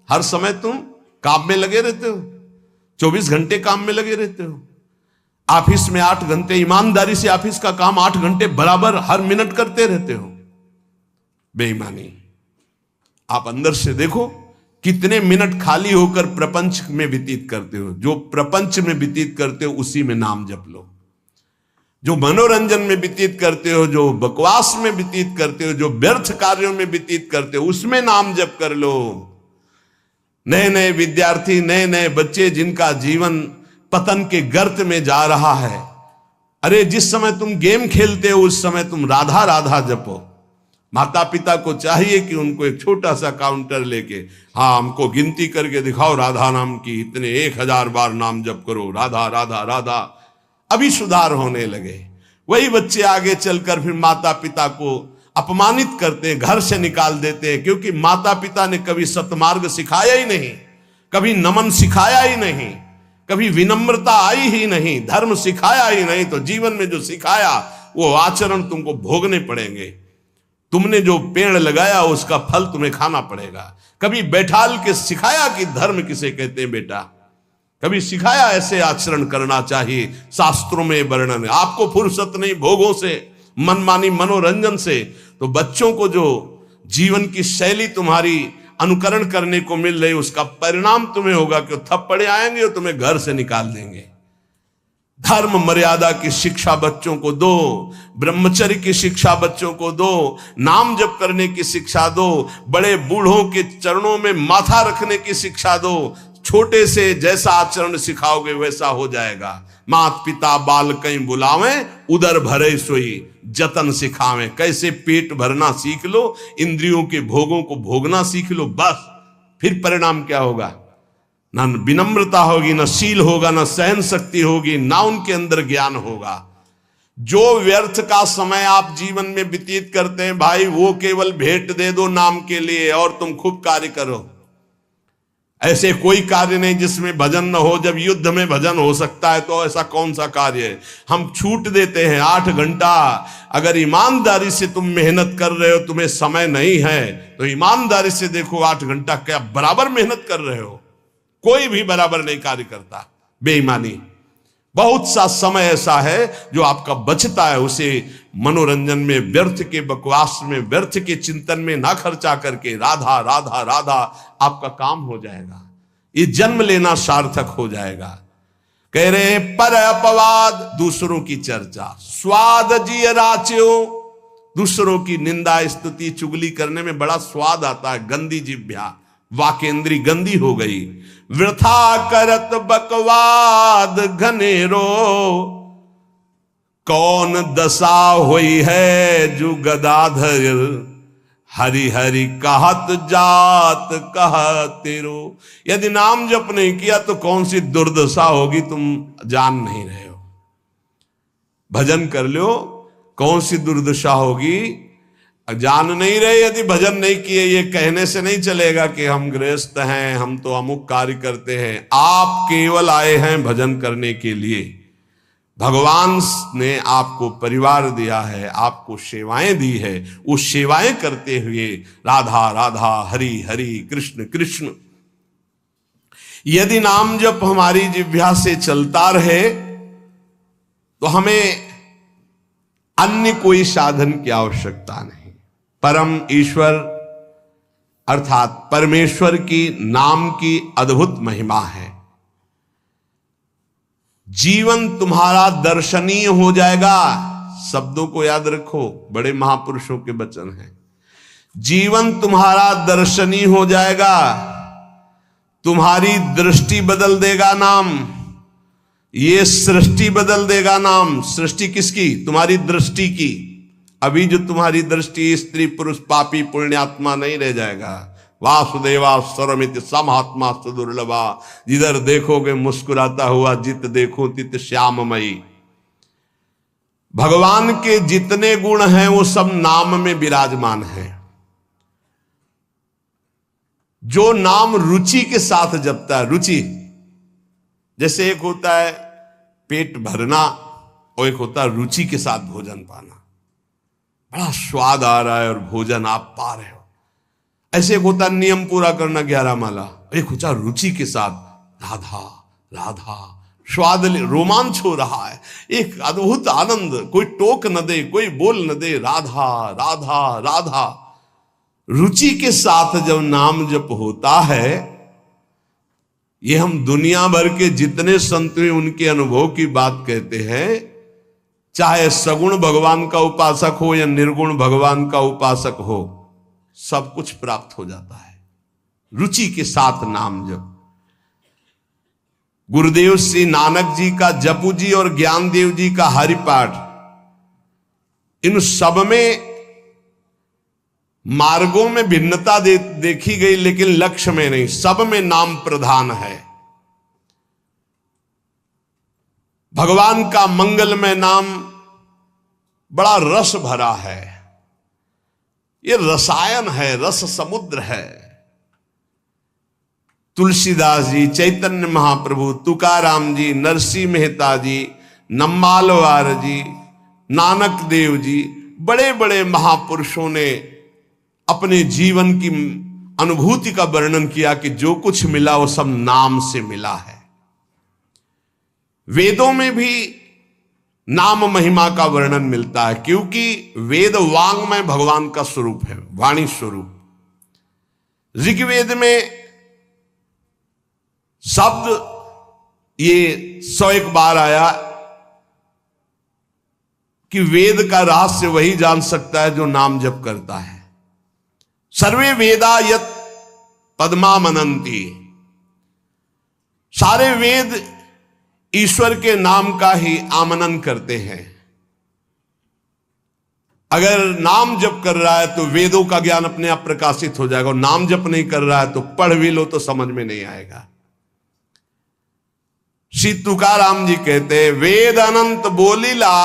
हर समय तुम काम में लगे रहते हो, 24 घंटे काम में लगे रहते हो। ऑफिस में 8 घंटे ईमानदारी से ऑफिस का काम 8 घंटे बराबर हर मिनट करते रहते हो। बेईमानी। आप अंदर से देखो कितने मिनट खाली होकर प्रपंच में व्यतीत करते हो। जो प्रपंच में व्यतीत करते हो उसी में नाम जप लो। जो मनोरंजन में व्यतीत करते हो, जो बकवास में व्यतीत करते हो, जो व्यर्थ कार्यों में व्यतीत करते हो, उसमें नाम जप कर लो। नए नए विद्यार्थी, नए नए बच्चे जिनका जीवन पतन के गर्त में जा रहा है, अरे जिस समय तुम गेम खेलते हो उस समय तुम राधा राधा जपो। माता पिता को चाहिए कि उनको एक छोटा सा काउंटर लेके, हाँ हमको गिनती करके दिखाओ राधा नाम की, इतने 1000 बार नाम जप करो, राधा राधा राधा। अभी सुधार होने लगे। वही बच्चे आगे चलकर फिर माता पिता को अपमानित करते हैं, घर से निकाल देते हैं, क्योंकि माता पिता ने कभी सतमार्ग सिखाया ही नहीं, कभी नमन सिखाया ही नहीं, कभी विनम्रता आई ही नहीं, धर्म सिखाया ही नहीं। तो जीवन में जो सिखाया वो आचरण तुमको भोगने पड़ेंगे। तुमने जो पेड़ लगाया उसका फल तुम्हें खाना पड़ेगा। कभी बैठाल के सिखाया कि धर्म किसे कहते हैं बेटा, कभी सिखाया ऐसे आचरण करना चाहिए, शास्त्रों में वर्णन है। आपको फुर्सत नहीं भोगों से, मनमानी मनोरंजन से, तो बच्चों को जो जीवन की शैली तुम्हारी अनुकरण करने को मिल रही उसका परिणाम तुम्हें होगा कि थप्पड़े आएंगे और तुम्हें घर से निकाल देंगे। धर्म मर्यादा की शिक्षा बच्चों को दो, ब्रह्मचर्य की शिक्षा बच्चों को दो, नाम जप करने की शिक्षा दो, बड़े बूढ़ों के चरणों में माथा रखने की शिक्षा दो। छोटे से जैसा आचरण सिखाओगे वैसा हो जाएगा। मात पिता बाल कहीं बुलावे, उदर भरे सोई जतन सिखावे। कैसे पेट भरना सीख लो, इंद्रियों के भोगों को भोगना सीख लो, बस फिर परिणाम क्या होगा? ना विनम्रता होगी, ना शील होगा, ना सहन शक्ति होगी, ना उनके अंदर ज्ञान होगा। जो व्यर्थ का समय आप जीवन में व्यतीत करते हैं भाई, वो केवल भेंट दे दो नाम के लिए और तुम खूब कार्य करो। ऐसे कोई कार्य नहीं जिसमें भजन न हो। जब युद्ध में भजन हो सकता है तो ऐसा कौन सा कार्य है? हम छूट देते हैं 8 घंटा। अगर ईमानदारी से तुम मेहनत कर रहे हो, तुम्हें समय नहीं है तो ईमानदारी से देखो 8 घंटा क्या बराबर मेहनत कर रहे हो? कोई भी बराबर नहीं कार्य करता। बेईमानी। बहुत सा समय ऐसा है जो आपका बचता है, उसे मनोरंजन में, व्यर्थ के बकवास में, व्यर्थ के चिंतन में ना खर्चा करके राधा राधा राधा आपका काम हो जाएगा। ये जन्म लेना सार्थक हो जाएगा। कह रहे हैं पर अपवाद, दूसरों की चर्चा, स्वाद जिय राच्यो, दूसरों की निंदा स्तुति चुगली करने में बड़ा स्वाद आता है। गंदी जिह्वा, वाकेंद्री गंदी हो गई। वृथा करत बकवाद घनेरो, कौन दशा हुई है जो गदाधर, हरि हरि कहत जात कहतेरो। यदि नाम जप नहीं किया तो कौन सी दुर्दशा होगी तुम जान नहीं रहे हो। भजन कर लो, कौन सी दुर्दशा होगी जान नहीं रहे। यदि भजन नहीं किए, ये कहने से नहीं चलेगा कि हम गृहस्थ हैं, हम तो अमुक कार्य करते हैं। आप केवल आए हैं भजन करने के लिए। भगवान ने आपको परिवार दिया है, आपको सेवाएं दी है, वो सेवाएं करते हुए राधा राधा हरि हरि कृष्ण कृष्ण। यदि नाम जप हमारी जिह्वा से चलता रहे तो हमें अन्य कोई साधन की आवश्यकता नहीं। परम ईश्वर अर्थात परमेश्वर की नाम की अद्भुत महिमा है। जीवन तुम्हारा दर्शनीय हो जाएगा। शब्दों को याद रखो, बड़े महापुरुषों के वचन हैं। जीवन तुम्हारा दर्शनीय हो जाएगा, तुम्हारी दृष्टि बदल देगा नाम, ये सृष्टि बदल देगा नाम। सृष्टि किसकी? तुम्हारी दृष्टि की। अभी जो तुम्हारी दृष्टि स्त्री पुरुष पापी पुण्यात्मा नहीं रह जाएगा। वासुदेवा स्वरमित समात्मा सुदुर्लभा, जिधर देखोगे मुस्कुराता हुआ, जित देखो तित श्याममयी। भगवान के जितने गुण हैं वो सब नाम में विराजमान हैं। जो नाम रुचि के साथ जपता है, रुचि जैसे एक होता है पेट भरना और एक होता है रुचि के साथ भोजन पाना। बड़ा स्वाद आ रहा है और भोजन आप पा रहे हो। ऐसे एक होता है नियम पूरा करना 11 माला, एक ऊंचा रुचि के साथ राधा राधा, स्वाद रोमांच हो रहा है, एक अद्भुत आनंद, कोई टोक न दे, कोई बोल न दे, राधा राधा राधा। रुचि के साथ जब नाम जप होता है, ये हम दुनिया भर के जितने संत हैं उनके अनुभव की बात कहते हैं, चाहे सगुण भगवान का उपासक हो या निर्गुण भगवान का उपासक हो, सब कुछ प्राप्त हो जाता है रुचि के साथ नाम जप। गुरुदेव श्री नानक जी का जपू जी और ज्ञानदेव जी का हरिपाठ, इन सब में मार्गों में भिन्नता देखी गई, लेकिन लक्ष्य में नहीं, सब में नाम प्रधान है। भगवान का मंगलमय नाम बड़ा रस भरा है, ये रसायन है, रस समुद्र है। तुलसीदास जी, चैतन्य महाप्रभु, तुकाराम जी, नरसिंह मेहता जी, नम्मालवार जी, नानक देव जी, बड़े बड़े महापुरुषों ने अपने जीवन की अनुभूति का वर्णन किया कि जो कुछ मिला वो सब नाम से मिला है। वेदों में भी नाम महिमा का वर्णन मिलता है, क्योंकि वेद वांग्मय भगवान का स्वरूप है, वाणी स्वरूप। ऋग्वेद में शब्द ये 101 बार आया कि वेद का रहस्य वही जान सकता है जो नाम जप करता है। सर्वे वेदा यत पद्मा मनंती, सारे वेद ईश्वर के नाम का ही आमनन करते हैं। अगर नाम जप कर रहा है तो वेदों का ज्ञान अपने आप प्रकाशित हो जाएगा, और नाम जप नहीं कर रहा है तो पढ़ भी लो तो समझ में नहीं आएगा। श्री तुकाराम जी कहते हैं, वेद अनंत बोलीला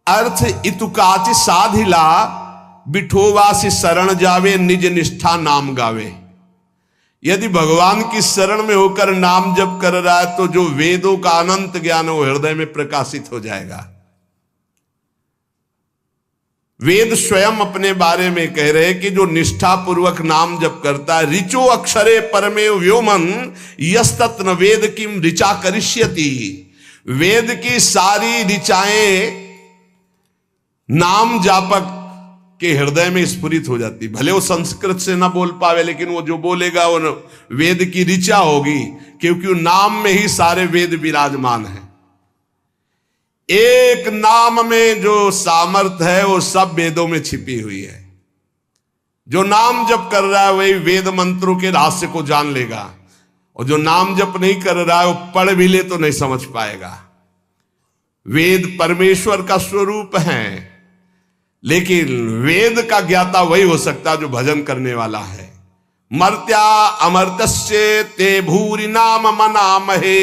अर्थ इतुकाचि साधिला, बिठोवासी शरण जावे निज निष्ठा नाम गावे। यदि भगवान की शरण में होकर नाम जप कर रहा है तो जो वेदों का अनंत ज्ञान वो हृदय में प्रकाशित हो जाएगा। वेद स्वयं अपने बारे में कह रहे हैं कि जो निष्ठा पूर्वक नाम जप करता है, ऋचो अक्षरे परमेव व्योमन यस्तत्न वेद किम ऋचा करिष्यति। वेद की सारी ऋचाएं नाम जापक के हृदय में स्फुरित हो जाती। भले वो संस्कृत से ना बोल पावे, लेकिन वो जो बोलेगा वो वेद की ऋचा होगी, क्योंकि वो नाम में ही सारे वेद विराजमान है। एक नाम में जो सामर्थ है वो सब वेदों में छिपी हुई है। जो नाम जप कर रहा है वही वेद मंत्रों के रहस्य को जान लेगा, और जो नाम जप नहीं कर रहा है वो पढ़ भी ले तो नहीं समझ पाएगा। वेद परमेश्वर का स्वरूप है, लेकिन वेद का ज्ञाता वही हो सकता है जो भजन करने वाला है। मर्त्या अमर्त्य ते भूरि नाम मनामहे,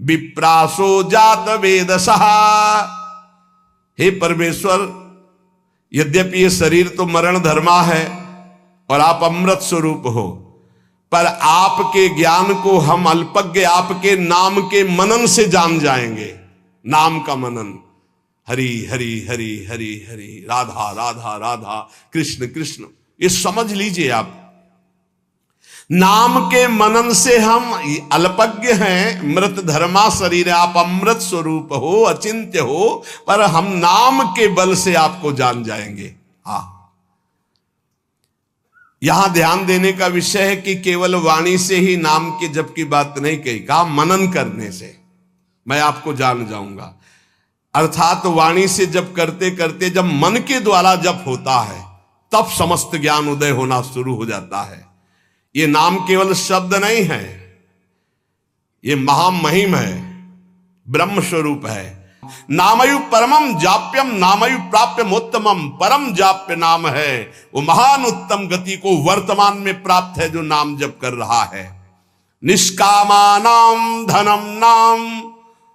विप्रासो जात वेद सहा। हे परमेश्वर, यद्यपि ये शरीर तो मरण धर्मा है और आप अमृत स्वरूप हो, पर आपके ज्ञान को हम अल्पज्ञ आपके नाम के मनन से जान जाएंगे। नाम का मनन, हरि हरि हरि हरि हरि, राधा राधा राधा, कृष्ण कृष्ण, ये समझ लीजिए आप। नाम के मनन से हम अल्पज्ञ हैं, मृत धर्मा शरीर है, आप अमृत स्वरूप हो, अचिंत्य हो, पर हम नाम के बल से आपको जान जाएंगे। हाँ, यहां ध्यान देने का विषय है कि केवल वाणी से ही नाम के जप की बात नहीं कही, कहा मनन करने से मैं आपको जान जाऊंगा। अर्थात वाणी से जप करते करते जब मन के द्वारा जप होता है तब समस्त ज्ञान उदय होना शुरू हो जाता है। ये नाम केवल शब्द नहीं है, ये महामहिम है, ब्रह्म स्वरूप है। नामयु परमम जाप्यम नामयु प्राप्यमोत्तमम, परम जाप्य नाम है, वो महान उत्तम गति को वर्तमान में प्राप्त है जो नाम जप कर रहा है। निष्कामानाम धनम नाम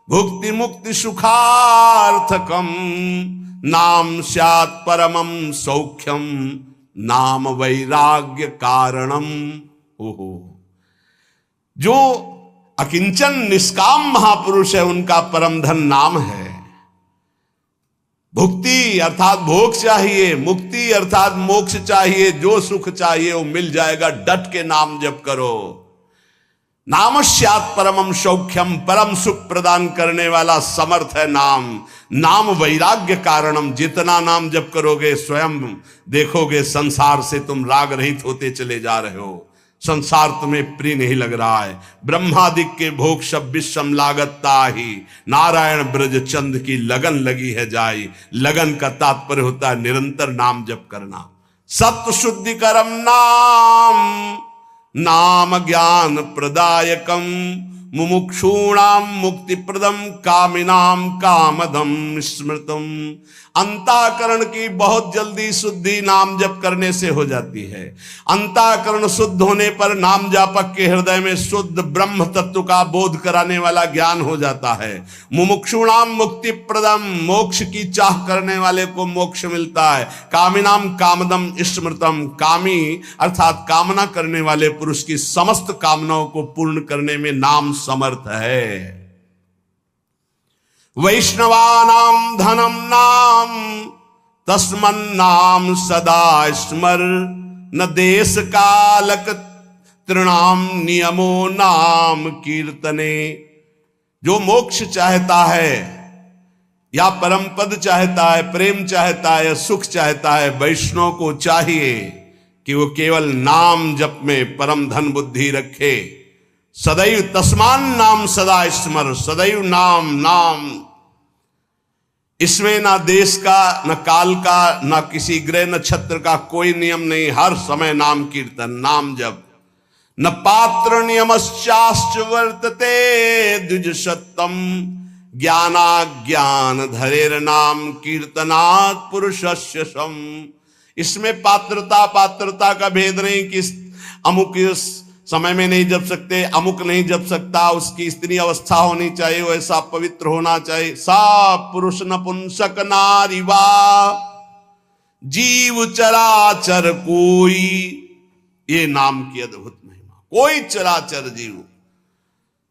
भुक्ति मुक्ति सुखार्थकम, नाम स्यात् परमम सौख्यम, नाम वैराग्य कारणम। ओहो, जो अकिंचन निष्काम महापुरुष है उनका परम धन नाम है। भुक्ति अर्थात भोग चाहिए, मुक्ति अर्थात मोक्ष चाहिए, जो सुख चाहिए वो मिल जाएगा। डट के नाम जप करो। नामस्यात् परमम सौख्यम, परम सुख प्रदान करने वाला समर्थ है नाम। नाम वैराग्य कारणम, जितना नाम जप करोगे स्वयं देखोगे संसार से तुम राग रहित होते चले जा रहे हो। संसार तुम्हें प्रिय नहीं लग रहा है। ब्रह्मादिक के भोग सब विषम लागता ही, नारायण ब्रज चंद की लगन लगी है जाई। लगन का तात्पर्य होता है निरंतर नाम जप करना। सत्य शुद्धि करम नाम, नाम ज्ञान प्रदायकम, मुमुक्षूणाम मुक्ति प्रदम, कामिनाम कामदम स्मृतम। अंतःकरण की बहुत जल्दी शुद्धि नाम जप करने से हो जाती है। अंतःकरण शुद्ध होने पर नाम जापक के हृदय में शुद्ध ब्रह्म तत्व का बोध कराने वाला ज्ञान हो जाता है। मुमुक्षुणाम मुक्ति प्रदम, मोक्ष की चाह करने वाले को मोक्ष मिलता है। कामिनाम कामदम स्मृतम, कामी अर्थात कामना करने वाले पुरुष की समस्त कामनाओं को पूर्ण करने में नाम समर्थ है। वैष्णवानाम धनम नाम, तस्मन्नाम सदा स्मर। न देश कालक तृणाम नियमो नाम कीर्तने। जो मोक्ष चाहता है या परम पद चाहता है, प्रेम चाहता है या सुख चाहता है, वैष्णव को चाहिए कि वो केवल नाम जप में परम धन बुद्धि रखे। सदैव तस्मान नाम सदा स्मर, सदैव नाम नाम। इसमें ना देश का, न काल का, न किसी ग्रह नक्षत्र का कोई नियम नहीं। हर समय नाम कीर्तन, नाम जप। न पात्र नियमश्चाश्च वर्तते द्विज सत्तम, ज्ञाना ज्ञान धरेर नाम कीर्तनात् पुरुषस्य सम। इसमें पात्रता का भेद नहीं कि अमुक समय में नहीं जप सकते, अमुक नहीं जप सकता, उसकी स्त्री अवस्था होनी चाहिए, वैसा पवित्र होना चाहिए। सा पुरुष नपुंसक नारी वा, जीव चराचर कोई। ये नाम की अद्भुत महिमा। कोई चराचर जीव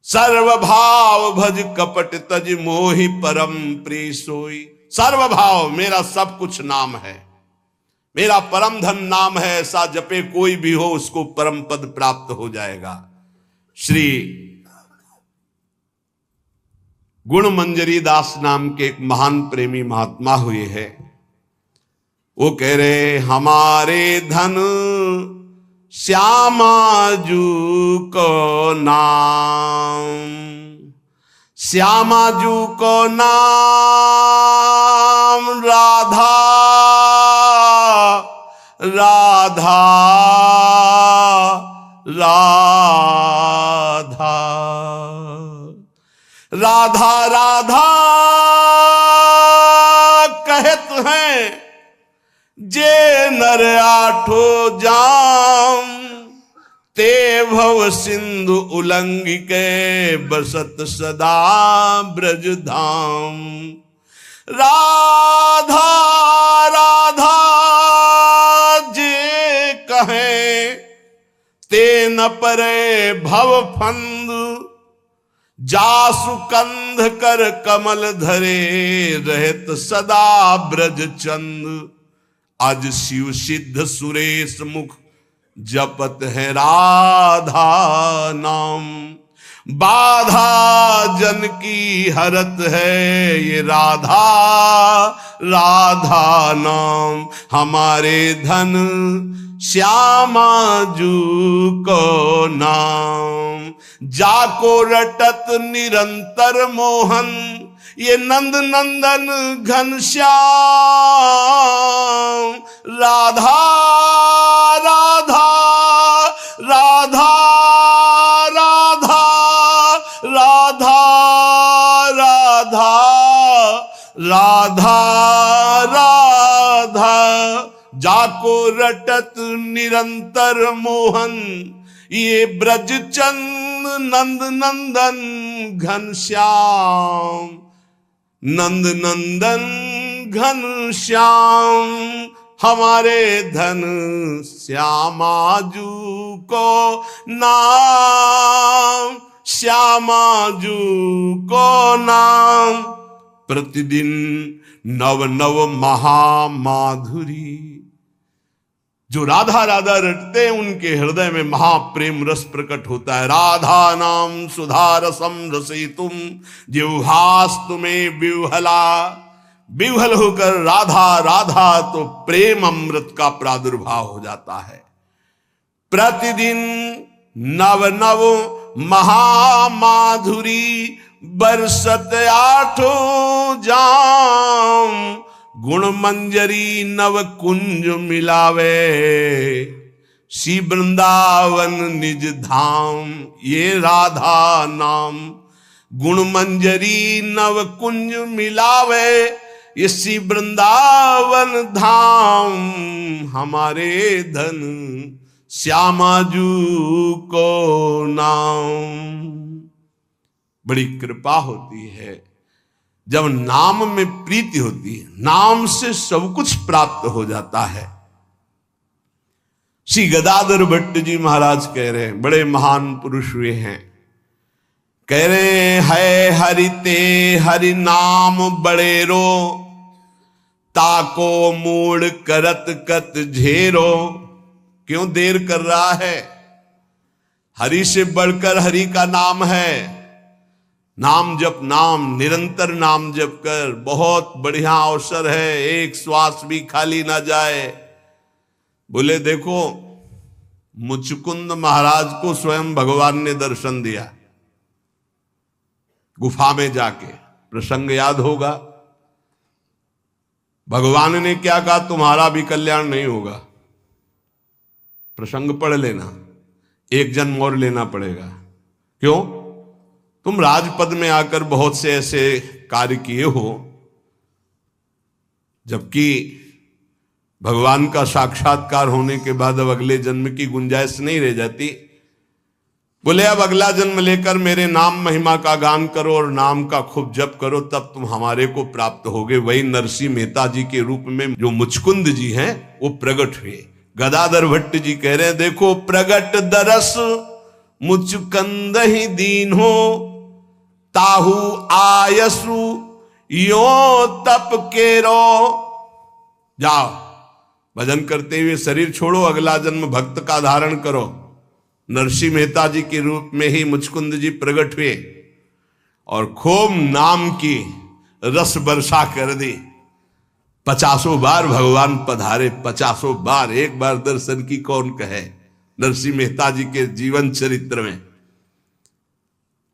सर्वभाव भज कपट तज मोहि परम प्रिय सोई। सर्वभाव, मेरा सब कुछ नाम है, मेरा परम धन नाम है। ऐसा जपे कोई भी हो उसको परम पद प्राप्त हो जाएगा। श्री गुण मंजरी दास नाम के एक महान प्रेमी महात्मा हुए हैं। वो कह रहे, हमारे धन श्यामाजू को नाम, श्यामाजू को नाम, राधा राधा राधा राधा राधा कहत हैं जे नर आठो जाम। ते भव सिंधु उल्लंघि के बसत सदा ब्रज धाम। राधा राधा कहे ते न परे भव फंद। जासु कंध कर कमल धरे रहत सदा ब्रज चंद। आज शिव सिद्ध सुरेश मुख जपत है राधा नाम। बाधा जन की हरत है ये राधा राधा नाम। हमारे धन श्यामाजू को नाम। जाको रटत निरंतर मोहन ये नंद नंदन घनश्याम। राधा राधा राधा राधा राधा राधा राधा राधा। जाको रटत निरंतर मोहन ये ब्रज चंद नंद नंदन घनश्याम। नंद नंदन घनश्याम। हमारे धन श्यामाजू को नाम। श्यामाजू को नाम। प्रतिदिन नव नव महामाधुरी। जो राधा राधा रटते हैं उनके हृदय में महाप्रेम रस प्रकट होता है। राधा नाम सुधा रसम रसितुम जिह्वास्तु में विह्वला। विह्वल होकर राधा राधा तो प्रेम अमृत का प्रादुर्भाव हो जाता है। प्रतिदिन नव नव महामाधुरी बरसत आठों जाम। गुण मंजरी नव कुंज मिलावे श्री वृंदावन निज धाम। ये राधा नाम गुण मंजरी नव कुंज मिलावे ये श्री वृंदावन धाम। हमारे धन श्यामाजू को नाम। बड़ी कृपा होती है जब नाम में प्रीति होती है। नाम से सब कुछ प्राप्त हो जाता है। श्री गदाधर भट्ट जी महाराज कह रहे हैं, बड़े महान पुरुष हुए हैं, कह रहे है हरिते हरि नाम बड़ेरो ताको मूड करत कत झेरो। क्यों देर कर रहा है? हरि से बढ़कर हरि का नाम है। नाम जप, नाम निरंतर नाम जप कर, बहुत बढ़िया अवसर है, एक श्वास भी खाली ना जाए। बोले देखो मुचकुंद महाराज को स्वयं भगवान ने दर्शन दिया गुफा में जाके, प्रसंग याद होगा। भगवान ने क्या कहा? तुम्हारा भी कल्याण नहीं होगा। प्रसंग पढ़ लेना, एक जन्म और लेना पड़ेगा। क्यों? तुम राजपद में आकर बहुत से ऐसे कार्य किए हो, जबकि भगवान का साक्षात्कार होने के बाद अब अगले जन्म की गुंजाइश नहीं रह जाती। बोले अब अगला जन्म लेकर मेरे नाम महिमा का गान करो और नाम का खूब जप करो, तब तुम हमारे को प्राप्त होगे। वही नरसिंह मेहता जी के रूप में जो मुचकुंद जी हैं वो प्रकट हुए। गदाधर भट्ट जी कह रहे हैं, देखो प्रगट दरस मुचकंद ही दीन हो ताहू आयसु यो तप केरो। जाओ भजन करते हुए शरीर छोड़ो, अगला जन्म भक्त का धारण करो। नरसिंह मेहता जी के रूप में ही मुचकुंद जी प्रकट हुए और खूब नाम की रस वर्षा कर दी। 50 बार भगवान पधारे, 50 बार। एक बार दर्शन की कौन कहे? नरसिंह मेहता जी के जीवन चरित्र में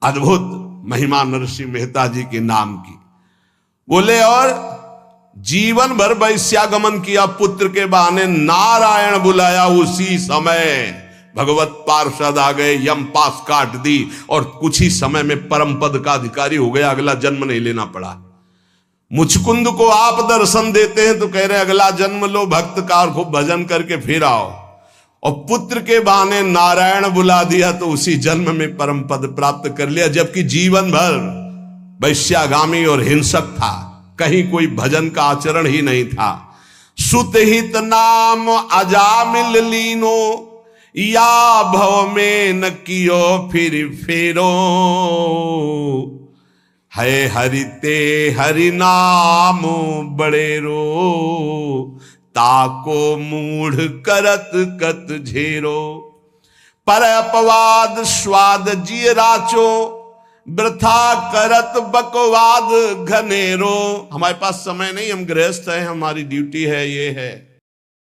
अद्भुत महिमा नरसिंह मेहता जी के नाम की। बोले और जीवन भर वैश्यागमन किया, पुत्र के बहाने नारायण बुलाया, उसी समय भगवत पार्षद आ गए, यम पास काट दी और कुछ ही समय में परम पद का अधिकारी हो गया। अगला जन्म नहीं लेना पड़ा। मुचकुंद को आप दर्शन देते हैं तो कह रहे अगला जन्म लो भक्त का और खूब भजन करके फिर आओ, और पुत्र के बहाने नारायण बुला दिया तो उसी जन्म में परम पद प्राप्त कर लिया। जबकि जीवन भर वैश्यागामी और हिंसक था, कहीं कोई भजन का आचरण ही नहीं था। सुतहित नाम अजामिल लीनो या भव में न कियो फिर फेरो। है हरिते हरि नाम बड़ेरो ताको मूढ़ करत कत झेरो। पर अपवाद स्वाद जिय राचो वृथा करत बकवाद घनेरो। हमारे पास समय नहीं, हम गृहस्थ हैं, हमारी ड्यूटी है, ये है।